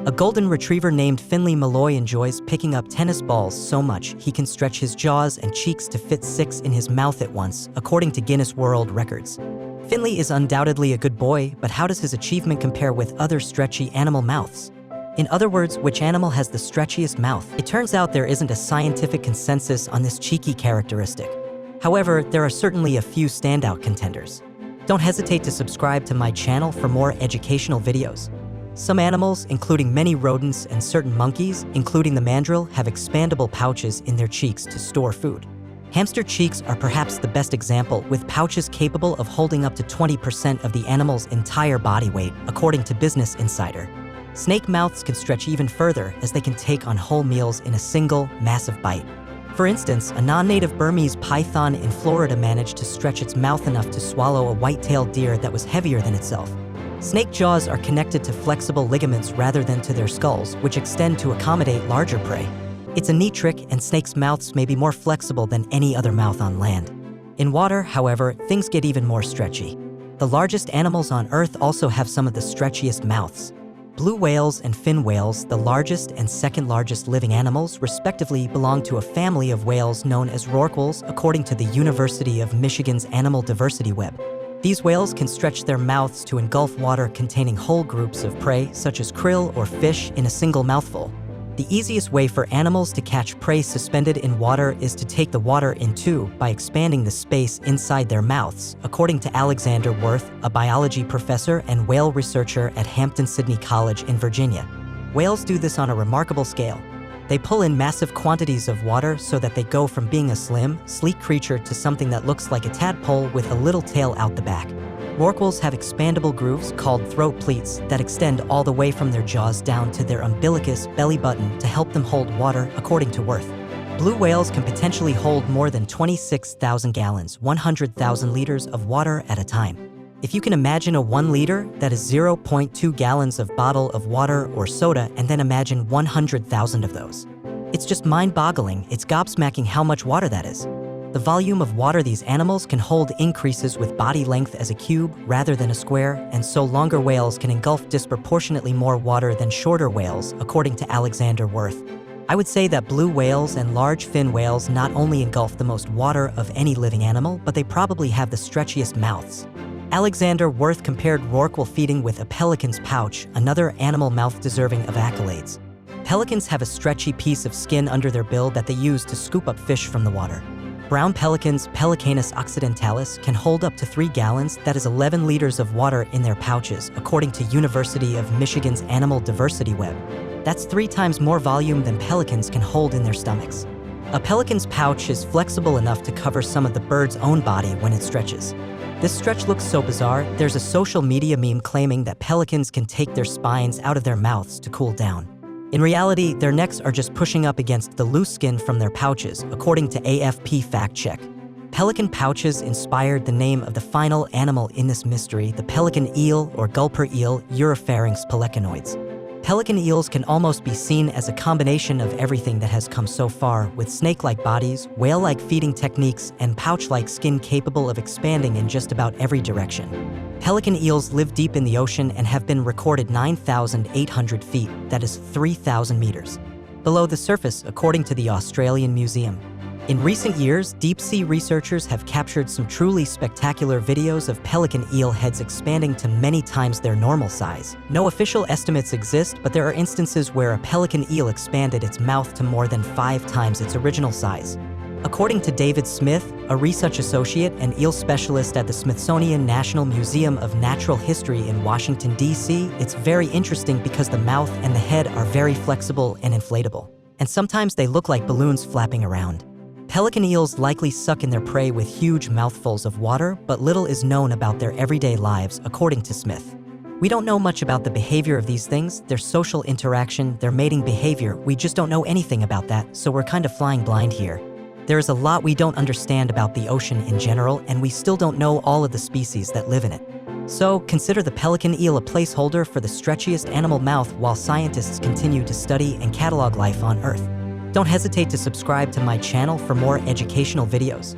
A golden retriever named Finley Molloy enjoys picking up tennis balls so much he can stretch his jaws and cheeks to fit 6 in his mouth at once, according to Guinness World Records. Finley is undoubtedly a good boy, but how does his achievement compare with other stretchy animal mouths? In other words, which animal has the stretchiest mouth? It turns out there isn't a scientific consensus on this cheeky characteristic. However, there are certainly a few standout contenders. Don't hesitate to subscribe to my channel for more educational videos. Some animals, including many rodents and certain monkeys, including the mandrill, have expandable pouches in their cheeks to store food. Hamster cheeks are perhaps the best example, with pouches capable of holding up to 20% of the animal's entire body weight, according to Business Insider. Snake mouths can stretch even further, as they can take on whole meals in a single, massive bite. For instance, a non-native Burmese python in Florida managed to stretch its mouth enough to swallow a white-tailed deer that was heavier than itself. Snake jaws are connected to flexible ligaments rather than to their skulls, which extend to accommodate larger prey. It's a neat trick, and snakes' mouths may be more flexible than any other mouth on land. In water, however, things get even more stretchy. The largest animals on Earth also have some of the stretchiest mouths. Blue whales and fin whales, the largest and second largest living animals, respectively, belong to a family of whales known as rorquals, according to the University of Michigan's Animal Diversity Web. These whales can stretch their mouths to engulf water containing whole groups of prey, such as krill or fish, in a single mouthful. The easiest way for animals to catch prey suspended in water is to take the water in two by expanding the space inside their mouths, according to Alexander Worth, a biology professor and whale researcher at Hampton-Sydney College in Virginia. Whales do this on a remarkable scale. They pull in massive quantities of water so that they go from being a slim, sleek creature to something that looks like a tadpole with a little tail out the back. Rorquals have expandable grooves called throat pleats that extend all the way from their jaws down to their umbilicus belly button to help them hold water, according to Worth. Blue whales can potentially hold more than 26,000 gallons, 100,000 liters of water at a time. If you can imagine a 1 liter, that is 0.2 gallons of bottle of water or soda, and then imagine 100,000 of those. It's just mind-boggling, it's gobsmacking how much water that is. The volume of water these animals can hold increases with body length as a cube rather than a square, and so longer whales can engulf disproportionately more water than shorter whales, according to Alexander Worth. I would say that blue whales and large fin whales not only engulf the most water of any living animal, but they probably have the stretchiest mouths. Alexander Worth compared rorqual feeding with a pelican's pouch, another animal mouth deserving of accolades. Pelicans have a stretchy piece of skin under their bill that they use to scoop up fish from the water. Brown pelicans, Pelicanus occidentalis, can hold up to 3 gallons, that is 11 liters of water in their pouches, according to University of Michigan's Animal Diversity Web. That's 3 times more volume than pelicans can hold in their stomachs. A pelican's pouch is flexible enough to cover some of the bird's own body when it stretches. This stretch looks so bizarre, there's a social media meme claiming that pelicans can take their spines out of their mouths to cool down. In reality, their necks are just pushing up against the loose skin from their pouches, according to AFP Fact Check. Pelican pouches inspired the name of the final animal in this mystery, the pelican eel or gulper eel, Uropharynx pelecanoides. Pelican eels can almost be seen as a combination of everything that has come so far, with snake-like bodies, whale-like feeding techniques, and pouch-like skin capable of expanding in just about every direction. Pelican eels live deep in the ocean and have been recorded 9,800 feet, that is 3,000 meters, below the surface, according to the Australian Museum. In recent years, deep-sea researchers have captured some truly spectacular videos of pelican eel heads expanding to many times their normal size. No official estimates exist, but there are instances where a pelican eel expanded its mouth to more than 5 times its original size. According to David Smith, a research associate and eel specialist at the Smithsonian National Museum of Natural History in Washington, D.C., it's very interesting because the mouth and the head are very flexible and inflatable, and sometimes they look like balloons flapping around. Pelican eels likely suck in their prey with huge mouthfuls of water, but little is known about their everyday lives, according to Smith. We don't know much about the behavior of these things, their social interaction, their mating behavior. We just don't know anything about that, so we're kind of flying blind here. There is a lot we don't understand about the ocean in general, and we still don't know all of the species that live in it. So, consider the pelican eel a placeholder for the stretchiest animal mouth while scientists continue to study and catalog life on Earth. Don't hesitate to subscribe to my channel for more educational videos.